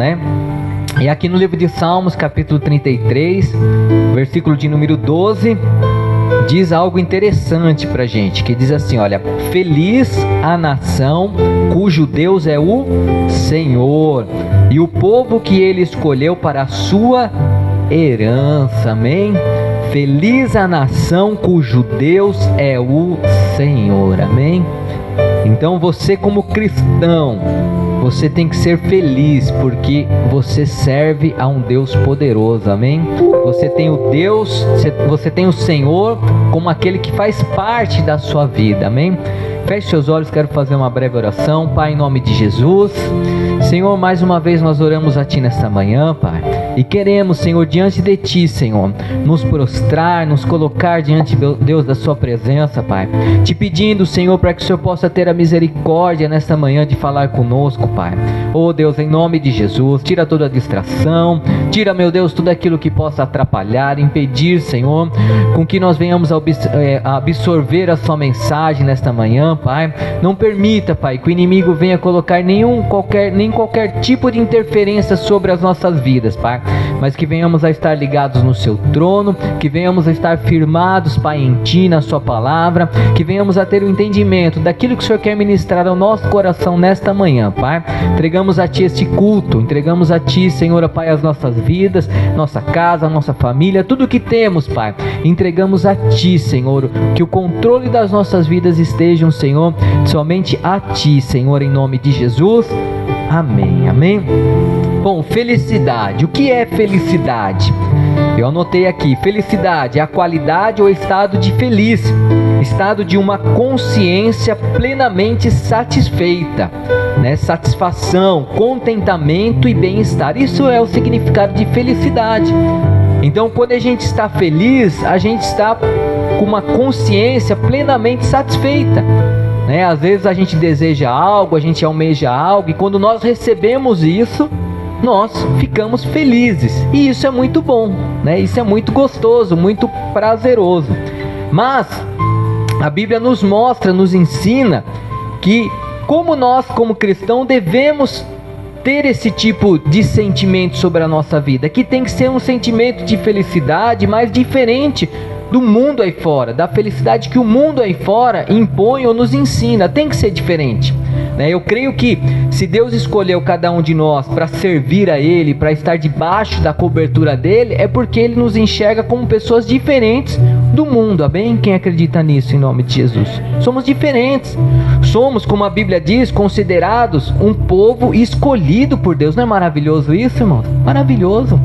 né? E aqui no livro de Salmos, capítulo 33, versículo de número 12, diz algo interessante pra gente, que diz assim, olha: feliz a nação cujo Deus é o Senhor, e o povo que ele escolheu para a sua herança. Amém? Feliz a nação cujo Deus é o Senhor. Amém? Então você, como cristão, você tem que ser feliz, porque você serve a um Deus poderoso. Amém? Você tem o Deus, você tem o Senhor como aquele que faz parte da sua vida. Amém? Feche seus olhos, quero fazer uma breve oração. Pai, em nome de Jesus, Senhor, mais uma vez nós oramos a Ti nesta manhã, Pai, e queremos, Senhor, diante de Ti, Senhor, nos prostrar, nos colocar diante, Deus, da Sua presença, Pai, Te pedindo, Senhor, para que o Senhor possa ter a misericórdia nesta manhã de falar conosco, Pai. Oh Deus, em nome de Jesus, tira toda a distração, tira, meu Deus, tudo aquilo que possa atrapalhar, impedir, Senhor, com que nós venhamos a absorver a Sua mensagem nesta manhã, Pai. Não permita, Pai, que o inimigo venha colocar nem qualquer tipo de interferência sobre as nossas vidas, Pai, mas que venhamos a estar ligados no Seu trono, que venhamos a estar firmados, Pai, em Ti, na Sua palavra, que venhamos a ter o entendimento daquilo que o Senhor quer ministrar ao nosso coração nesta manhã, Pai. Entregamos a Ti este culto, entregamos a Ti, Senhor, Pai, as nossas vidas, nossa casa, nossa família, tudo o que temos, Pai, entregamos a Ti, Senhor, que o controle das nossas vidas estejam, Senhor, somente a Ti, Senhor, em nome de Jesus. Amém, amém. Bom, felicidade. O que é felicidade? Eu anotei aqui: felicidade é a qualidade ou estado de feliz, estado de uma consciência plenamente satisfeita, né? Satisfação, contentamento e bem-estar. Isso é o significado de felicidade. Então, quando a gente está feliz, a gente está com uma consciência plenamente satisfeita, né? Às vezes a gente deseja algo, a gente almeja algo, e quando nós recebemos isso, nós ficamos felizes, e isso é muito bom, né? Isso é muito gostoso, muito prazeroso. Mas a Bíblia nos mostra, nos ensina que como nós, como cristãos, devemos ter esse tipo de sentimento sobre a nossa vida, que tem que ser um sentimento de felicidade, mas diferente do mundo aí fora, da felicidade que o mundo aí fora impõe ou nos ensina. Tem que ser diferente, né? Eu creio que se Deus escolheu cada um de nós para servir a Ele, para estar debaixo da cobertura dEle, é porque Ele nos enxerga como pessoas diferentes do mundo. Amém? Quem acredita nisso, em nome de Jesus? Somos diferentes, somos, como a Bíblia diz, considerados um povo escolhido por Deus. Não é maravilhoso isso, irmão? Maravilhoso.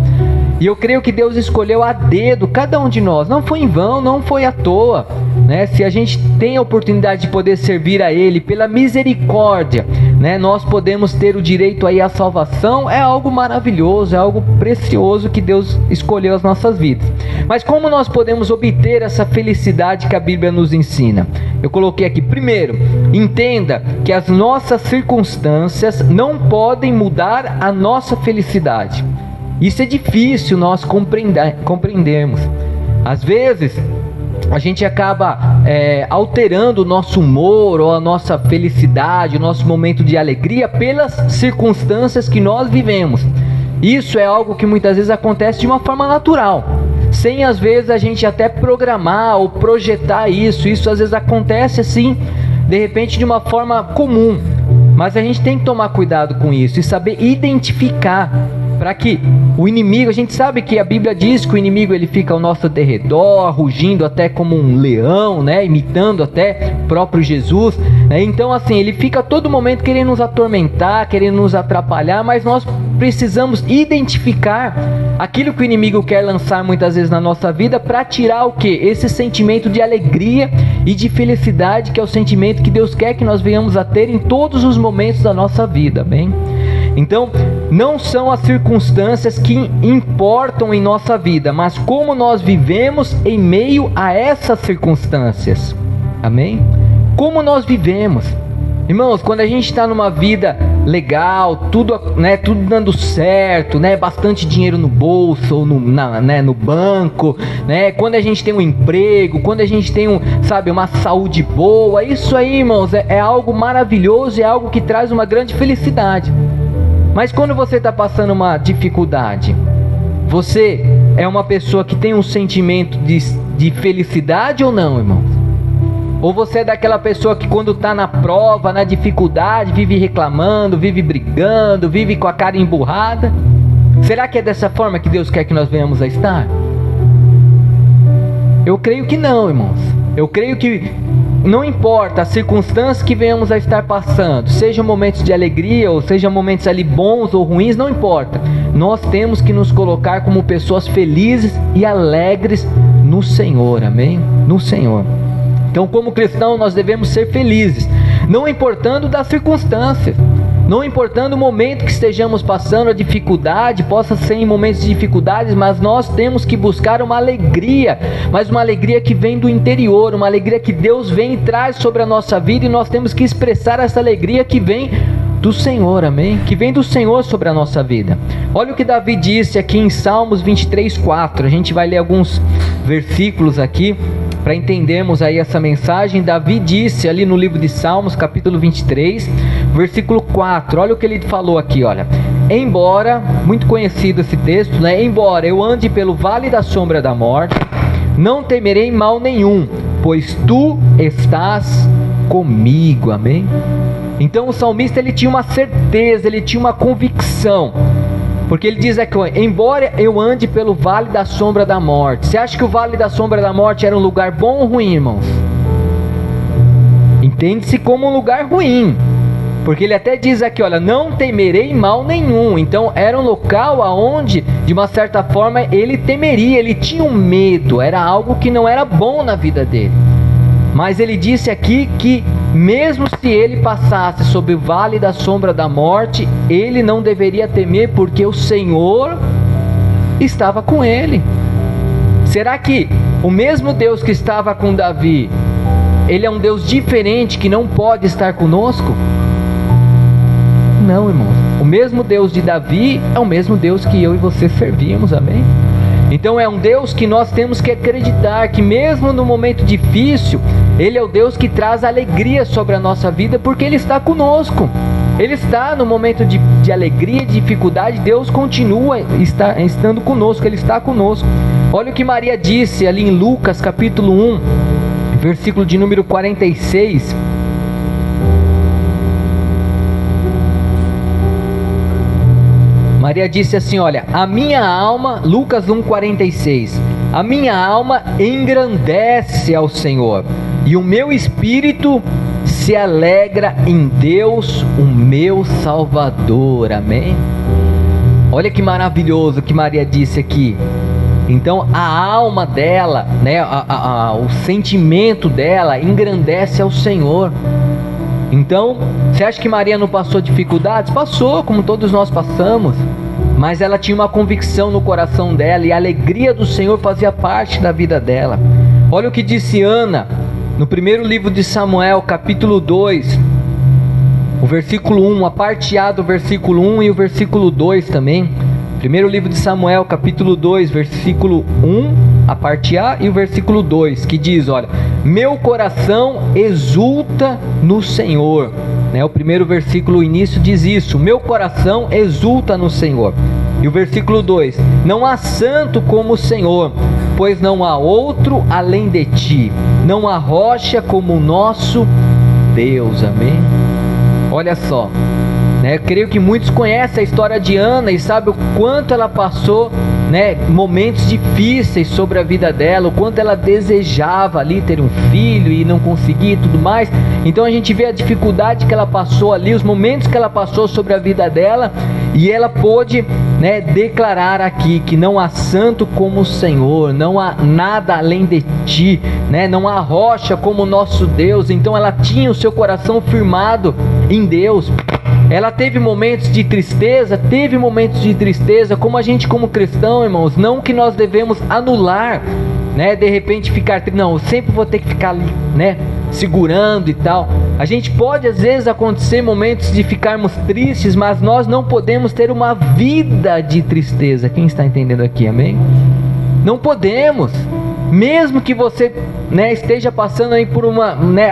E eu creio que Deus escolheu a dedo cada um de nós. Não foi em vão, não foi à toa, né? Se a gente tem a oportunidade de poder servir a Ele pela misericórdia, né, nós podemos ter o direito aí à salvação. É algo maravilhoso, é algo precioso que Deus escolheu as nossas vidas. Mas como nós podemos obter essa felicidade que a Bíblia nos ensina? Eu coloquei aqui: primeiro, entenda que as nossas circunstâncias não podem mudar a nossa felicidade. Isso é difícil nós compreendermos. Às vezes a gente acaba alterando o nosso humor ou a nossa felicidade, o nosso momento de alegria pelas circunstâncias que nós vivemos. Isso é algo que muitas vezes acontece de uma forma natural, sem às vezes a gente até programar ou projetar isso. Isso às vezes acontece assim, de repente, de uma forma comum. Mas a gente tem que tomar cuidado com isso e saber identificar, para que o inimigo, a gente sabe que a Bíblia diz que o inimigo ele fica ao nosso derredor, rugindo até como um leão, né? Imitando até o próprio Jesus, né? Então assim, ele fica a todo momento querendo nos atormentar, querendo nos atrapalhar, mas nós precisamos identificar aquilo que o inimigo quer lançar muitas vezes na nossa vida, para tirar o que? Esse sentimento de alegria e de felicidade, que é o sentimento que Deus quer que nós venhamos a ter em todos os momentos da nossa vida, bem? Então, não são as circunstâncias que importam em nossa vida, mas como nós vivemos em meio a essas circunstâncias. Amém? Como nós vivemos. Irmãos, quando a gente está numa vida legal, tudo dando certo, né? Bastante dinheiro no bolso ou no banco, né? Quando a gente tem um emprego, quando a gente tem uma saúde boa, isso aí, irmãos, é algo maravilhoso, é algo que traz uma grande felicidade. Mas quando você está passando uma dificuldade, você é uma pessoa que tem um sentimento de felicidade ou não, irmãos? Ou você é daquela pessoa que quando está na prova, na dificuldade, vive reclamando, vive brigando, vive com a cara emburrada? Será que é dessa forma que Deus quer que nós venhamos a estar? Eu creio que não, irmãos. Eu creio que não importa as circunstâncias que venhamos a estar passando, sejam momentos de alegria ou sejam momentos ali bons ou ruins, não importa. Nós temos que nos colocar como pessoas felizes e alegres no Senhor, amém? No Senhor. Então, como cristão, nós devemos ser felizes, não importando das circunstâncias, não importando o momento que estejamos passando, a dificuldade, possa ser em momentos de dificuldades, mas nós temos que buscar uma alegria, mas uma alegria que vem do interior, uma alegria que Deus vem e traz sobre a nossa vida, e nós temos que expressar essa alegria que vem do Senhor, amém? Que vem do Senhor sobre a nossa vida. Olha o que Davi disse aqui em Salmos 23:4, a gente vai ler alguns versículos aqui, para entendermos aí essa mensagem. Davi disse ali no livro de Salmos, capítulo 23, versículo 4, olha o que ele falou aqui, olha: embora, muito conhecido esse texto, né? Embora eu ande pelo vale da sombra da morte, não temerei mal nenhum, pois tu estás comigo, amém? Então o salmista, ele tinha uma certeza, ele tinha uma convicção, porque ele diz aqui, embora eu ande pelo vale da sombra da morte. Você acha que o vale da sombra da morte era um lugar bom ou ruim, irmãos? Entende-se como um lugar ruim, porque ele até diz aqui, olha, não temerei mal nenhum. Então era um local aonde, de uma certa forma, ele temeria, ele tinha um medo, era algo que não era bom na vida dele. Mas ele disse aqui que mesmo se ele passasse sobre o vale da sombra da morte, ele não deveria temer, porque o Senhor estava com ele. Será que o mesmo Deus que estava com Davi, ele é um Deus diferente que não pode estar conosco? Não, irmãos. O mesmo Deus de Davi é o mesmo Deus que eu e você servimos, amém? Então é um Deus que nós temos que acreditar que mesmo no momento difícil, Ele é o Deus que traz alegria sobre a nossa vida, porque Ele está conosco. Ele está no momento de alegria, de dificuldade, Deus continua estando conosco, Ele está conosco. Olha o que Maria disse ali em Lucas capítulo 1, versículo de número 46. Maria disse assim, olha, a minha alma, Lucas 1,46, a minha alma engrandece ao Senhor, e o meu espírito se alegra em Deus, o meu Salvador, amém? Olha que maravilhoso que Maria disse aqui. Então a alma dela, né, o sentimento dela engrandece ao Senhor. Então, você acha que Maria não passou dificuldades? Passou, como todos nós passamos, mas ela tinha uma convicção no coração dela, e a alegria do Senhor fazia parte da vida dela. Olha o que disse Ana, no primeiro livro de Samuel, capítulo 2, o versículo 1, a parte A do versículo 1 e o versículo 2 também. Primeiro livro de Samuel, capítulo 2, versículo 1, a parte A e o versículo 2, que diz, olha, meu coração exulta no Senhor, né? O primeiro versículo, o início diz isso, meu coração exulta no Senhor. E o versículo 2, não há santo como o Senhor, pois não há outro além de ti, não há rocha como o nosso Deus, amém? Olha só, né? Creio que muitos conhecem a história de Ana e sabem o quanto ela passou, né, momentos difíceis sobre a vida dela, o quanto ela desejava ali ter um filho e não conseguia e tudo mais. Então a gente vê a dificuldade que ela passou ali, os momentos que ela passou sobre a vida dela, e ela pôde, né, declarar aqui que não há santo como o Senhor, não há nada além de ti, né, não há rocha como o nosso Deus. Então ela tinha o seu coração firmado em Deus. Ela teve momentos de tristeza, como a gente como cristão, irmãos, não que nós devemos anular, né, de repente ficar, não, eu sempre vou ter que ficar ali, né, segurando e tal. A gente pode às vezes acontecer momentos de ficarmos tristes, mas nós não podemos ter uma vida de tristeza. Quem está entendendo aqui, amém? Não podemos. mesmo que você, né, esteja passando aí por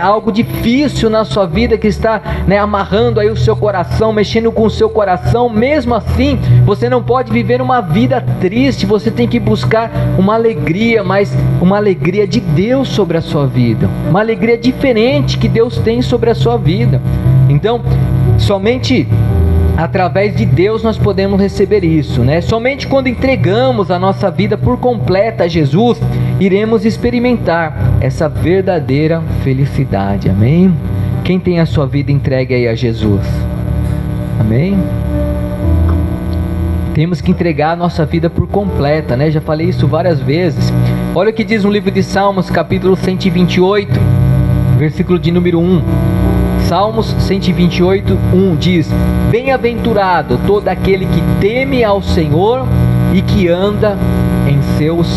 algo difícil na sua vida, que está, né, amarrando aí o seu coração, mexendo com o seu coração, mesmo assim, você não pode viver uma vida triste, você tem que buscar uma alegria, mas uma alegria de Deus sobre a sua vida, uma alegria diferente que Deus tem sobre a sua vida. Então, somente através de Deus nós podemos receber isso, né? Somente quando entregamos a nossa vida por completa a Jesus, iremos experimentar essa verdadeira felicidade, amém? Quem tem a sua vida entregue aí a Jesus? Amém? Temos que entregar a nossa vida por completa, né? Já falei isso várias vezes. Olha o que diz no livro de Salmos, capítulo 128, versículo de número 1. Salmos 128, 1 diz: bem-aventurado todo aquele que teme ao Senhor e que anda em seus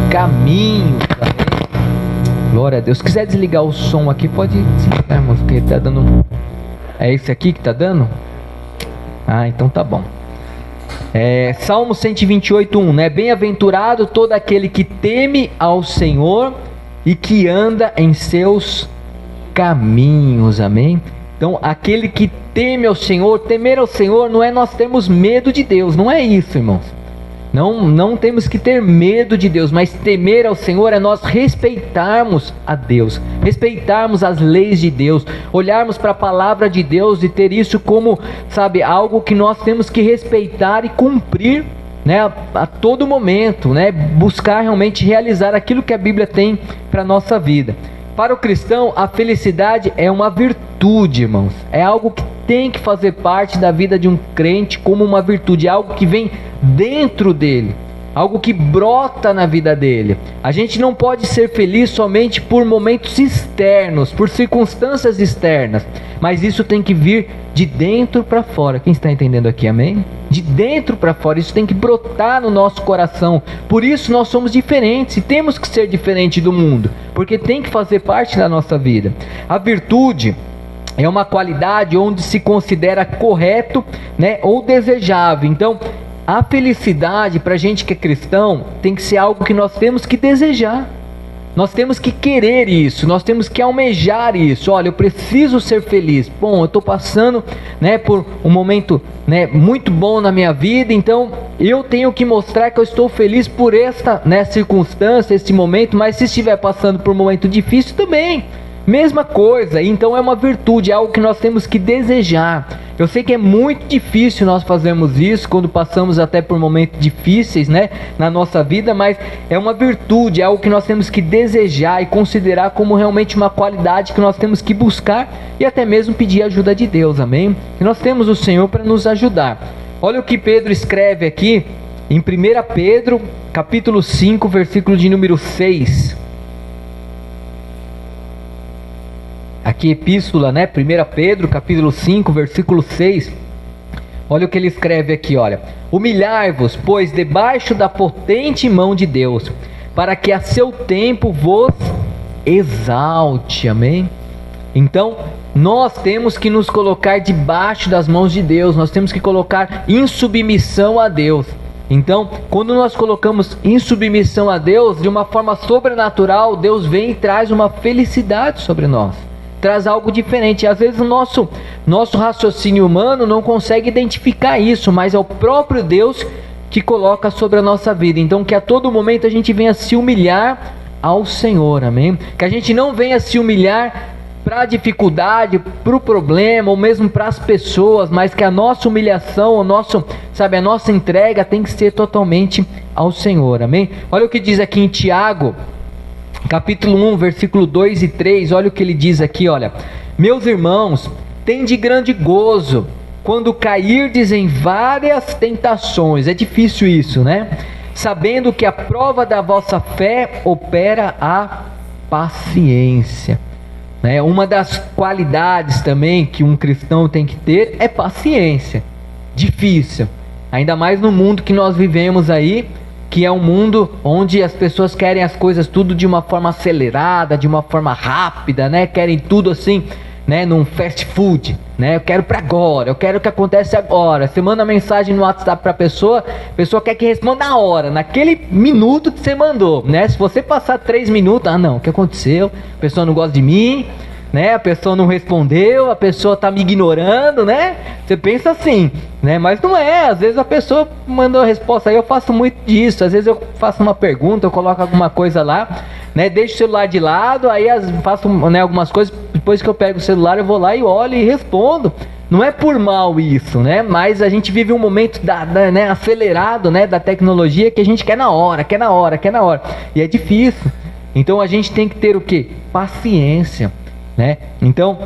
caminhos. Amém? Glória a Deus. Se quiser desligar o som aqui, pode desligar, irmão, porque tá dando. É esse aqui que tá dando? Ah, então tá bom. Salmo 128, 1, né? Bem-aventurado todo aquele que teme ao Senhor e que anda em seus caminhos, amém? Então, aquele que teme ao Senhor, temer ao Senhor não é nós termos medo de Deus, não é isso, irmãos. Não temos que ter medo de Deus, mas temer ao Senhor é nós respeitarmos a Deus, respeitarmos as leis de Deus, olharmos para a palavra de Deus e ter isso como, sabe, algo que nós temos que respeitar e cumprir, né, a todo momento, né, buscar realmente realizar aquilo que a Bíblia tem para a nossa vida. Para o cristão, a felicidade é uma virtude, irmãos. É algo que tem que fazer parte da vida de um crente como uma virtude, é algo que vem dentro dele, algo que brota na vida dele. A gente não pode ser feliz somente por momentos externos, por circunstâncias externas, mas isso tem que vir de dentro para fora. Quem está entendendo aqui, amém? De dentro para fora, isso tem que brotar no nosso coração. Por isso nós somos diferentes e temos que ser diferente do mundo, porque tem que fazer parte da nossa vida. A virtude é uma qualidade onde se considera correto, né, ou desejável. Então, a felicidade para a gente que é cristão tem que ser algo que nós temos que desejar. Nós temos que querer isso, nós temos que almejar isso. Olha, eu preciso ser feliz. Bom, eu estou passando, né, por um momento, né, muito bom na minha vida, então eu tenho que mostrar que eu estou feliz por esta, né, circunstância, este momento, mas se estiver passando por um momento difícil também, mesma coisa. Então é uma virtude, é algo que nós temos que desejar. Eu sei que é muito difícil nós fazermos isso quando passamos até por momentos difíceis, né, na nossa vida, mas é uma virtude, é algo que nós temos que desejar e considerar como realmente uma qualidade que nós temos que buscar e até mesmo pedir a ajuda de Deus, amém? E nós temos o Senhor para nos ajudar. Olha o que Pedro escreve aqui em 1 Pedro, capítulo 5, versículo de número 6. Aqui epístola, né? 1 Pedro, capítulo 5, versículo 6. Olha o que ele escreve aqui, olha. Humilhai-vos, pois, debaixo da potente mão de Deus, para que a seu tempo vos exalte, amém? Então, nós temos que nos colocar debaixo das mãos de Deus, nós temos que colocar em submissão a Deus. Então, quando nós colocamos em submissão a Deus, de uma forma sobrenatural, Deus vem e traz uma felicidade sobre nós. Traz algo diferente. Às vezes o nosso raciocínio humano não consegue identificar isso, mas é o próprio Deus que coloca sobre a nossa vida. Então que a todo momento a gente venha se humilhar ao Senhor, amém? Que a gente não venha se humilhar para a dificuldade, para o problema, ou mesmo para as pessoas, mas que a nossa humilhação, a nossa entrega tem que ser totalmente ao Senhor, amém? Olha o que diz aqui em Tiago, capítulo 1, versículo 2 e 3, olha o que ele diz aqui, olha. Meus irmãos, tende grande gozo quando cairdes em várias tentações. É difícil isso, né? Sabendo que a prova da vossa fé opera a paciência. Né? Uma das qualidades também que um cristão tem que ter é paciência. Difícil, ainda mais no mundo que nós vivemos aí, que é um mundo onde as pessoas querem as coisas tudo de uma forma acelerada, de uma forma rápida, né? Querem tudo assim, né, num fast food, né? Eu quero para agora, eu quero que aconteça agora. Você manda mensagem no WhatsApp para a pessoa quer que responda na hora, naquele minuto que você mandou, né? Se você passar 3 minutos, não, o que aconteceu? A pessoa não gosta de mim, né? A pessoa não respondeu, a pessoa tá me ignorando, né? Você pensa assim, né? Mas não é, às vezes a pessoa mandou a resposta aí, eu faço muito disso, às vezes eu faço uma pergunta, eu coloco alguma coisa lá, né? Deixo o celular de lado, aí faço, né, algumas coisas, depois que eu pego o celular eu vou lá e olho e respondo. Não é por mal isso, né? Mas a gente vive um momento né, acelerado, né, da tecnologia, que a gente quer na hora. E é difícil. Então a gente tem que ter o quê? Paciência, né? Então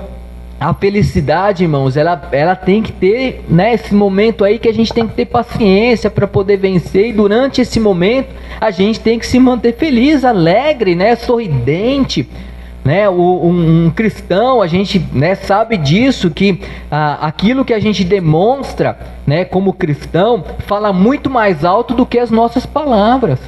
a felicidade, irmãos, ela tem que ter, né, esse momento aí que a gente tem que ter paciência para poder vencer. E durante esse momento a gente tem que se manter feliz, alegre, né, sorridente, né? Um cristão, a gente, né, sabe disso, que aquilo que a gente demonstra, né, como cristão, fala muito mais alto do que as nossas palavras,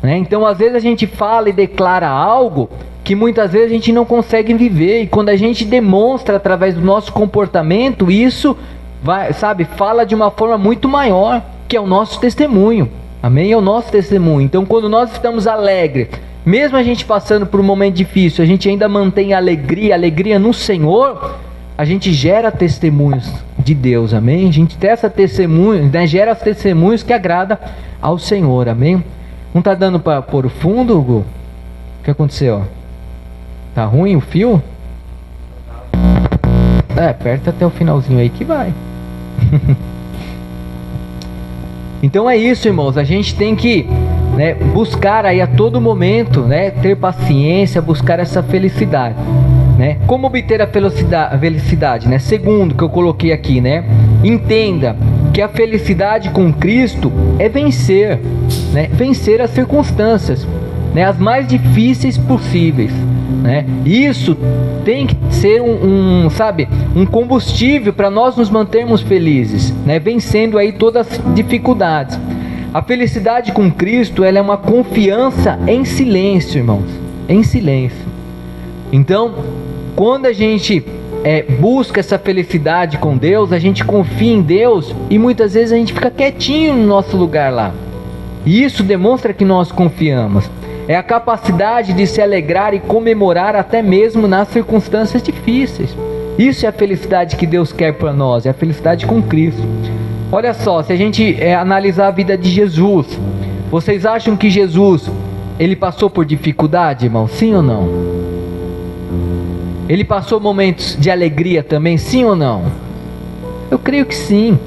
né? Então às vezes a gente fala e declara algo que muitas vezes a gente não consegue viver, e quando a gente demonstra através do nosso comportamento, isso fala de uma forma muito maior, que é o nosso testemunho. Amém? É o nosso testemunho. Então quando nós estamos alegres, mesmo a gente passando por um momento difícil, a gente ainda mantém alegria no Senhor, a gente gera testemunhos de Deus, amém? A gente tem essa testemunho, né? Gera testemunhos que agrada ao Senhor, amém? Não tá dando para pôr o fundo, Hugo? O que aconteceu? Tá ruim o fio? Aperta até o finalzinho aí que vai. Então é isso, irmãos, a gente tem que, né, buscar aí a todo momento, né, ter paciência, buscar essa felicidade, né? Como obter a felicidade, né? Segundo que eu coloquei aqui, né? Entenda que a felicidade com Cristo é vencer, né? Vencer as circunstâncias, né, as mais difíceis possíveis, né? Isso tem que ser um combustível para nós nos mantermos felizes, né? Vencendo aí todas as dificuldades. A felicidade com Cristo, ela é uma confiança em silêncio, irmãos, em silêncio. Então, quando a gente busca essa felicidade com Deus, a gente confia em Deus e muitas vezes a gente fica quietinho no nosso lugar lá. E isso demonstra que nós confiamos. É a capacidade de se alegrar e comemorar até mesmo nas circunstâncias difíceis. Isso é a felicidade que Deus quer para nós, é a felicidade com Cristo. Olha só, se a gente analisar a vida de Jesus, vocês acham que Jesus, ele passou por dificuldade, irmão? Sim ou não? Ele passou momentos de alegria também, sim ou não? Eu creio que sim,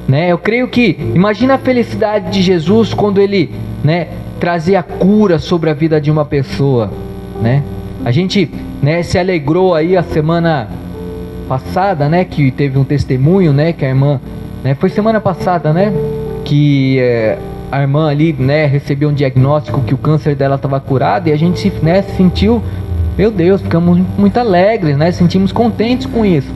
né? Eu creio que, imagina a felicidade de Jesus quando ele, né, trazia cura sobre a vida de uma pessoa, né? A gente, né, se alegrou aí a semana passada, né, que teve um testemunho, né, que a irmã, né, foi semana passada, né, que a irmã ali, né, recebeu um diagnóstico que o câncer dela estava curado, e a gente, né, se sentiu, meu Deus, ficamos muito alegres, né, sentimos contentes com isso.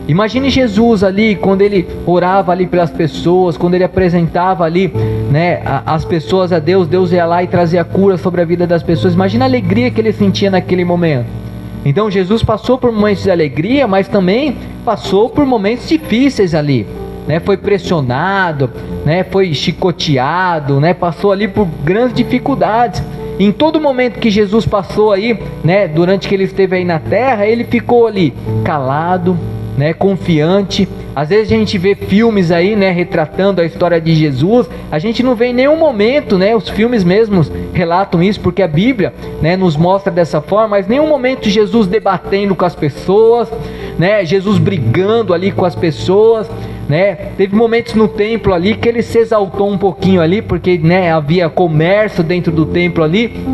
Imagine Jesus ali, quando ele orava ali pelas pessoas, quando ele apresentava ali, né, as pessoas a Deus, Deus ia lá e trazia cura sobre a vida das pessoas. Imagina a alegria que ele sentia naquele momento. Então Jesus passou por momentos de alegria, mas também passou por momentos difíceis ali, né? Foi pressionado, né? Foi chicoteado, né? Passou ali por grandes dificuldades. Em todo momento que Jesus passou aí, né, durante que ele esteve aí na terra, ele ficou ali calado, né, confiante. Às vezes a gente vê filmes aí, né, retratando a história de Jesus, a gente não vê em nenhum momento, né, os filmes mesmos relatam isso, porque a Bíblia, né, nos mostra dessa forma, mas em nenhum momento Jesus debatendo com as pessoas, né, Jesus brigando ali com as pessoas, né. Teve momentos no templo ali que ele se exaltou um pouquinho ali, porque, né, havia comércio dentro do templo ali,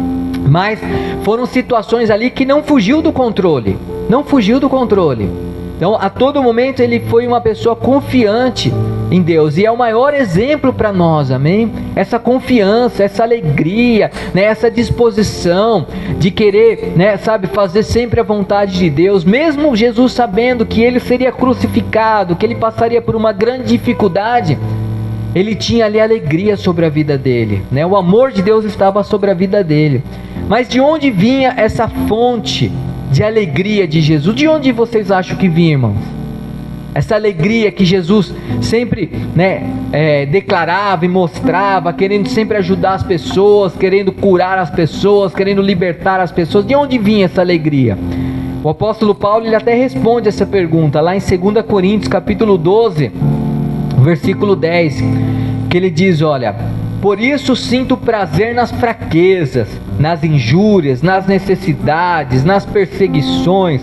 mas foram situações ali que não fugiu do controle, não fugiu do controle. Então, a todo momento ele foi uma pessoa confiante em Deus, e é o maior exemplo para nós, amém? Essa confiança, essa alegria, né? Essa disposição de querer, né, sabe, fazer sempre a vontade de Deus, mesmo Jesus sabendo que ele seria crucificado, que ele passaria por uma grande dificuldade, ele tinha ali alegria sobre a vida dele, né? O amor de Deus estava sobre a vida dele. Mas de onde vinha essa fonte de alegria de Jesus, de onde vocês acham que vinha, irmãos? Essa alegria que Jesus sempre, declarava e mostrava, querendo sempre ajudar as pessoas, querendo curar as pessoas, querendo libertar as pessoas. De onde vinha essa alegria? O apóstolo Paulo, ele até responde essa pergunta lá em 2 Coríntios capítulo 12, versículo 10, que ele diz, olha: por isso sinto prazer nas fraquezas, nas injúrias, nas necessidades, nas perseguições,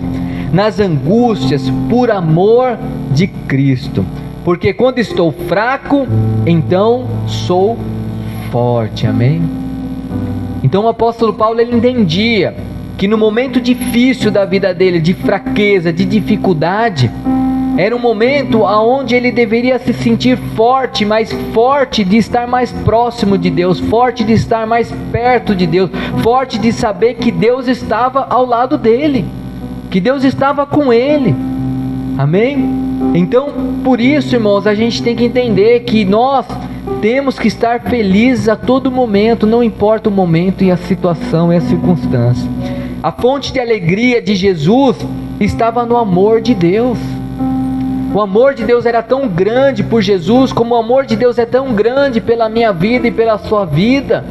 nas angústias, por amor de Cristo. Porque quando estou fraco, então sou forte. Amém? Então o apóstolo Paulo, ele entendia que no momento difícil da vida dele, de fraqueza, de dificuldade, era um momento onde ele deveria se sentir forte, mais forte de estar mais próximo de Deus, forte de estar mais perto de Deus, forte de saber que Deus estava ao lado dele, que Deus estava com ele. Amém? Então, por isso, irmãos, a gente tem que entender que nós temos que estar felizes a todo momento, não importa o momento e a situação e a circunstância. A fonte de alegria de Jesus estava no amor de Deus. O amor de Deus era tão grande por Jesus, como o amor de Deus é tão grande pela minha vida e pela sua vida,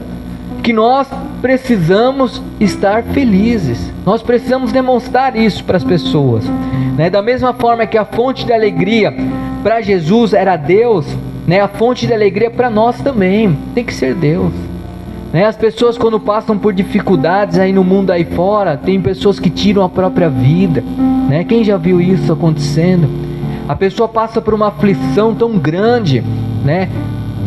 que nós precisamos estar felizes. Nós precisamos demonstrar isso para as pessoas, Da mesma forma que a fonte de alegria para Jesus era Deus, a fonte de alegria para nós também tem que ser Deus. As pessoas, quando passam por dificuldades aí no mundo aí fora, tem pessoas que tiram a própria vida, Quem já viu isso acontecendo? A pessoa passa por uma aflição tão grande,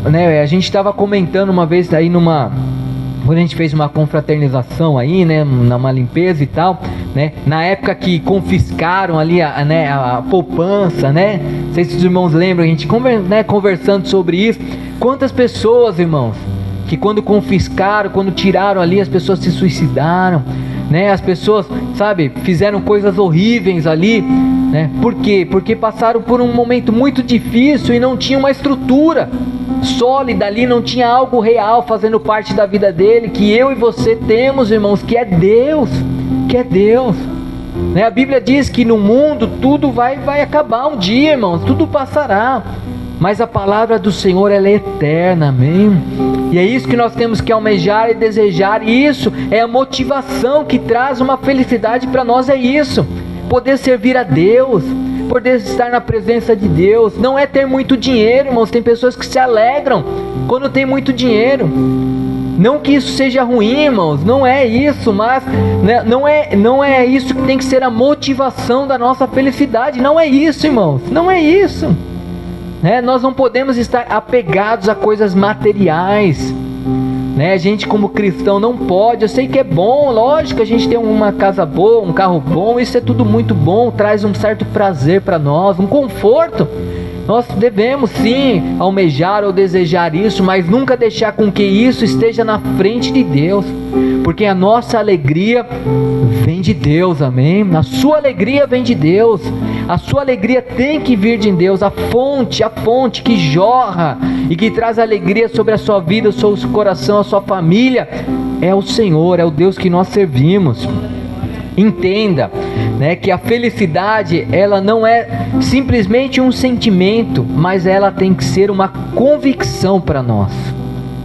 A gente estava comentando uma vez aí quando a gente fez uma confraternização aí, numa limpeza e tal, na época que confiscaram ali a poupança, Não sei se os irmãos lembram, a gente conversando sobre isso. Quantas pessoas, irmãos, que quando confiscaram, quando tiraram ali, as pessoas se suicidaram, as pessoas, fizeram coisas horríveis ali, Por quê? Porque passaram por um momento muito difícil e não tinha uma estrutura sólida ali, não tinha algo real fazendo parte da vida dele, que eu e você temos, irmãos, que é Deus, A Bíblia diz que no mundo tudo vai acabar um dia, irmãos, tudo passará, mas a palavra do Senhor, ela é eterna. Amém? E é isso que nós temos que almejar e desejar, e isso é a motivação que traz uma felicidade para nós, é isso, poder servir a Deus, poder estar na presença de Deus. Não é ter muito dinheiro, irmãos. Tem pessoas que se alegram quando tem muito dinheiro. Não que isso seja ruim, irmãos, não é isso, mas não é isso que tem que ser a motivação da nossa felicidade. Não é isso, irmãos, não é isso. Nós não podemos estar apegados a coisas materiais. A gente, como cristão, não pode. Eu sei que é bom, lógico, a gente tem uma casa boa, um carro bom, isso é tudo muito bom, traz um certo prazer para nós, um conforto. Nós devemos sim almejar ou desejar isso, mas nunca deixar com que isso esteja na frente de Deus, porque a nossa alegria vem de Deus. Amém? A sua alegria vem de Deus, a sua alegria tem que vir de Deus. A fonte que jorra e que traz alegria sobre a sua vida, o seu coração, a sua família, é o Senhor, é o Deus que nós servimos. Entenda, que a felicidade, ela não é simplesmente um sentimento, mas ela tem que ser uma convicção para nós.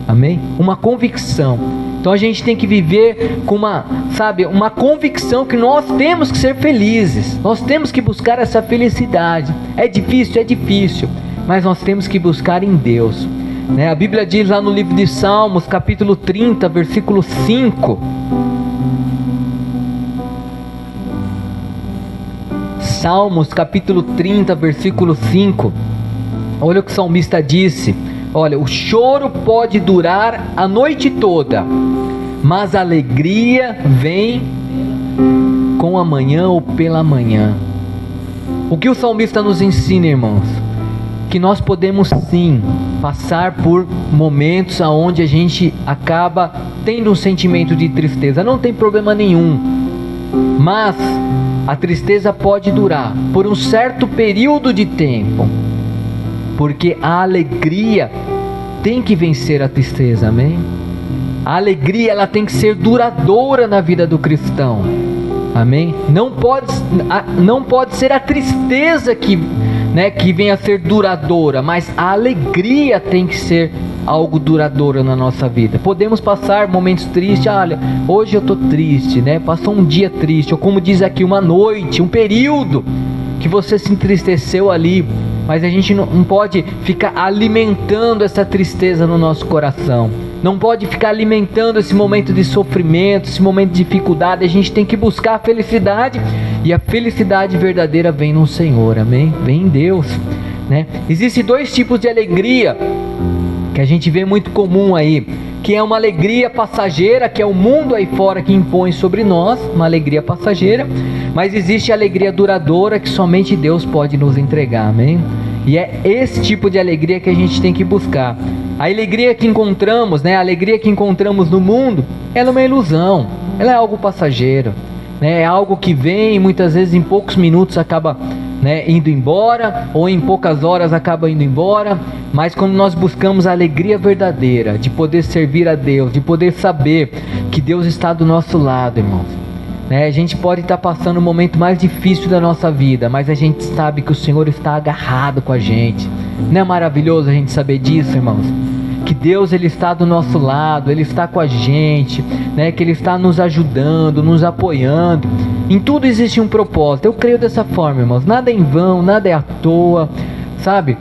Amém? Uma convicção. Então a gente tem que viver com uma convicção que nós temos que ser felizes. Nós temos que buscar essa felicidade. É difícil, mas nós temos que buscar em Deus. A Bíblia diz lá no livro de Salmos, capítulo 30, versículo 5. Salmos capítulo 30, versículo 5. Olha o que o salmista disse: olha, o choro pode durar a noite toda, mas a alegria vem com a manhã ou pela manhã. O que o salmista nos ensina, irmãos? Que nós podemos sim passar por momentos onde a gente acaba tendo um sentimento de tristeza, não tem problema nenhum, mas a tristeza pode durar por um certo período de tempo, porque a alegria tem que vencer a tristeza. Amém? A alegria, ela tem que ser duradoura na vida do cristão. Amém? Não pode ser a tristeza que venha a ser duradoura, mas a alegria tem que ser algo duradouro na nossa vida. Podemos passar momentos tristes, olha, hoje eu estou triste, passou um dia triste, ou como diz aqui, uma noite, um período que você se entristeceu ali, mas a gente não pode ficar alimentando essa tristeza no nosso coração, não pode ficar alimentando esse momento de sofrimento, esse momento de dificuldade. A gente tem que buscar a felicidade, e a felicidade verdadeira vem no Senhor, amém? Vem em Deus, Existem dois tipos de alegria que a gente vê muito comum aí, que é uma alegria passageira, que é o mundo aí fora que impõe sobre nós, uma alegria passageira, mas existe a alegria duradoura que somente Deus pode nos entregar, amém? E é esse tipo de alegria que a gente tem que buscar. A alegria que encontramos, a alegria que encontramos no mundo, ela é uma ilusão, ela é algo passageiro, é algo que vem e muitas vezes em poucos minutos acaba indo embora, ou em poucas horas acaba indo embora. Mas quando nós buscamos a alegria verdadeira, de poder servir a Deus, de poder saber que Deus está do nosso lado, irmãos, a gente pode estar passando o momento mais difícil da nossa vida, mas a gente sabe que o Senhor está agarrado com a gente. Não é maravilhoso a gente saber disso, irmãos? Que Deus, Ele está do nosso lado, Ele está com a gente, que Ele está nos ajudando, nos apoiando. Em tudo existe um propósito. Eu creio dessa forma, irmãos. Nada é em vão, nada é à toa, sabe?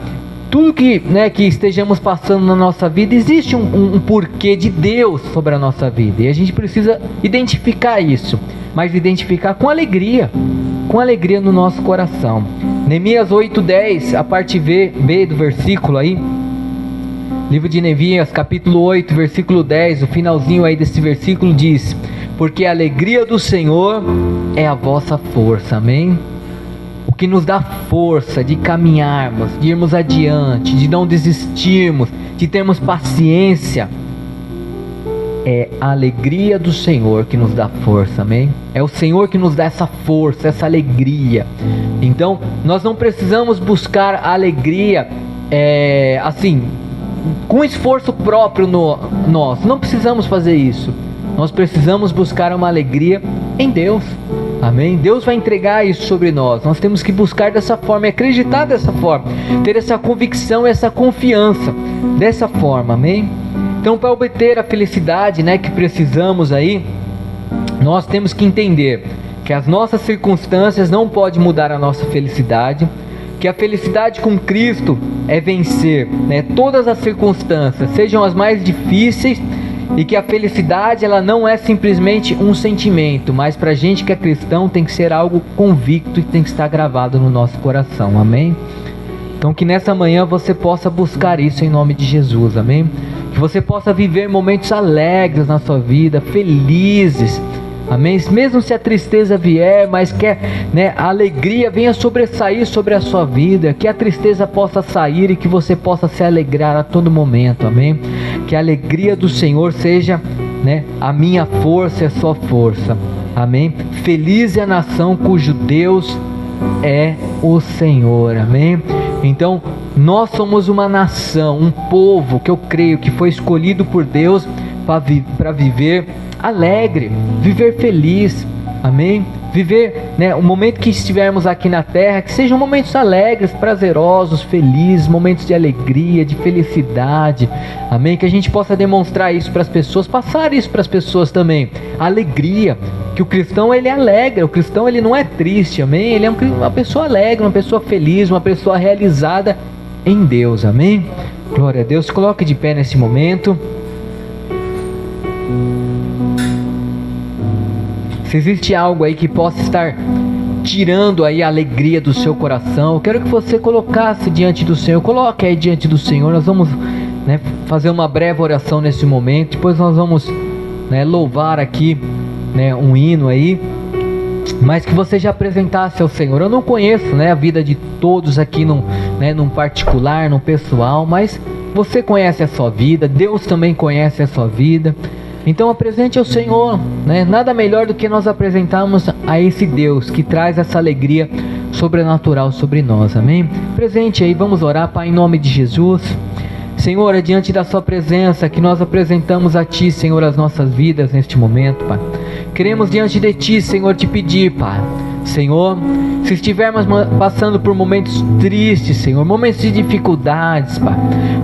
Tudo que estejamos passando na nossa vida, existe um porquê de Deus sobre a nossa vida, e a gente precisa identificar isso, mas identificar com alegria no nosso coração. Neemias 8:10, a parte B do versículo aí, livro de Neemias, capítulo 8, versículo 10, o finalzinho aí desse versículo diz: porque a alegria do Senhor é a vossa força, amém? O que nos dá força de caminharmos, de irmos adiante, de não desistirmos, de termos paciência, é a alegria do Senhor que nos dá força, amém? É o Senhor que nos dá essa força, essa alegria. Então, nós não precisamos buscar a alegria, com esforço próprio nosso. Não precisamos fazer isso. Nós precisamos buscar uma alegria em Deus. Amém? Deus vai entregar isso sobre nós. Nós temos que buscar dessa forma, acreditar dessa forma, ter essa convicção, essa confiança dessa forma, amém? Então, para obter a felicidade, que precisamos aí, nós temos que entender que as nossas circunstâncias não podem mudar a nossa felicidade, que a felicidade com Cristo é vencer, todas as circunstâncias, sejam as mais difíceis, e que a felicidade, ela não é simplesmente um sentimento, mas para a gente que é cristão tem que ser algo convicto e tem que estar gravado no nosso coração, amém? Então, que nessa manhã você possa buscar isso em nome de Jesus, amém? Que você possa viver momentos alegres na sua vida, felizes, amém? Mesmo se a tristeza vier, mas que a alegria venha sobressair sobre a sua vida, que a tristeza possa sair e que você possa se alegrar a todo momento, amém? Que a alegria do Senhor seja a minha força e a sua força, amém? Feliz é a nação cujo Deus é o Senhor, amém? Então, nós somos uma nação, um povo que eu creio que foi escolhido por Deus para viver alegre, viver feliz, amém? Viver, o momento que estivermos aqui na terra, que sejam momentos alegres, prazerosos, felizes, momentos de alegria, de felicidade, amém? Que a gente possa demonstrar isso para as pessoas, passar isso para as pessoas também, alegria, que o cristão, ele é alegre, o cristão, ele não é triste, amém? Ele é uma pessoa alegre, uma pessoa feliz, uma pessoa realizada em Deus, amém? Glória a Deus. Coloque de pé nesse momento. Se existe algo aí que possa estar tirando aí a alegria do seu coração, eu quero que você colocasse diante do Senhor. Coloque aí diante do Senhor. Nós vamos fazer uma breve oração nesse momento. Depois nós vamos louvar aqui um hino aí. Mas que você já apresentasse ao Senhor. Eu não conheço a vida de todos aqui num particular, num pessoal, mas você conhece a sua vida. Deus também conhece a sua vida. Então apresente ao Senhor, nada melhor do que nós apresentarmos a esse Deus que traz essa alegria sobrenatural sobre nós, amém? Presente aí, vamos orar, Pai, em nome de Jesus. Senhor, é diante da sua presença que nós apresentamos a Ti, Senhor, as nossas vidas neste momento, Pai. queremos diante de Ti, Senhor, te pedir, Pai, Senhor, se estivermos passando por momentos tristes, Senhor, momentos de dificuldades, Pai,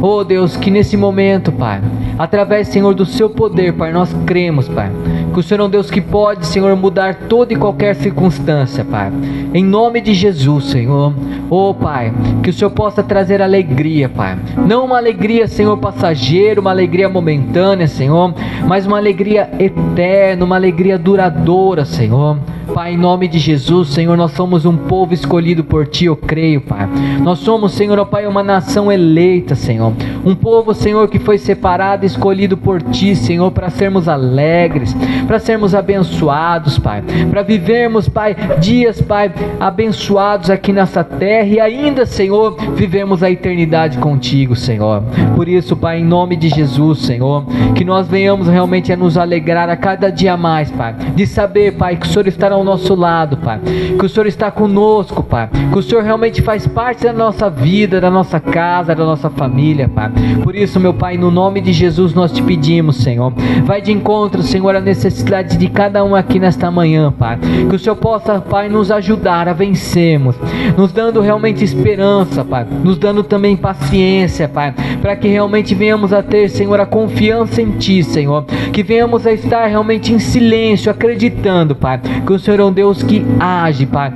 oh Deus, que nesse momento, Pai, através, Senhor, do Seu poder, Pai, nós cremos, Pai, que o Senhor é um Deus que pode, Senhor, mudar toda e qualquer circunstância, Pai, em nome de Jesus, Senhor, oh Pai, que o Senhor possa trazer alegria, Pai, não uma alegria, Senhor, passageira, uma alegria momentânea, Senhor, mas uma alegria eterna, uma alegria duradoura, Senhor. Pai, em nome de Jesus, Senhor, nós somos um povo escolhido por Ti, eu creio, Pai. Nós somos, Senhor, ó Pai, uma nação eleita, Senhor. Um povo, Senhor, que foi separado e escolhido por Ti, Senhor, para sermos alegres, para sermos abençoados, Pai. Para vivermos, Pai, dias, Pai, abençoados aqui nessa terra e ainda, Senhor, vivemos a eternidade contigo, Senhor. Por isso, Pai, em nome de Jesus, Senhor, que nós venhamos realmente a nos alegrar a cada dia mais, Pai, de saber, Pai, que o Senhor estará ao nosso lado, Pai, que o Senhor está conosco, Pai, que o Senhor realmente faz parte da nossa vida, da nossa casa, da nossa família, Pai. Por isso, meu Pai, no nome de Jesus nós te pedimos, Senhor, vai de encontro, Senhor, à necessidade de cada um aqui nesta manhã, Pai, que o Senhor possa, Pai, nos ajudar a vencermos, nos dando realmente esperança, Pai, nos dando também paciência, Pai, para que realmente venhamos a ter, Senhor, a confiança em Ti, Senhor, que venhamos a estar realmente em silêncio, acreditando, Pai, que o Senhor é um Deus que age, Pai,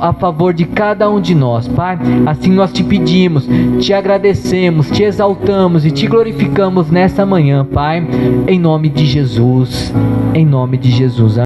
a favor de cada um de nós, Pai. Assim nós te pedimos, te agradecemos, te exaltamos e te glorificamos nessa manhã, Pai, em nome de Jesus, em nome de Jesus.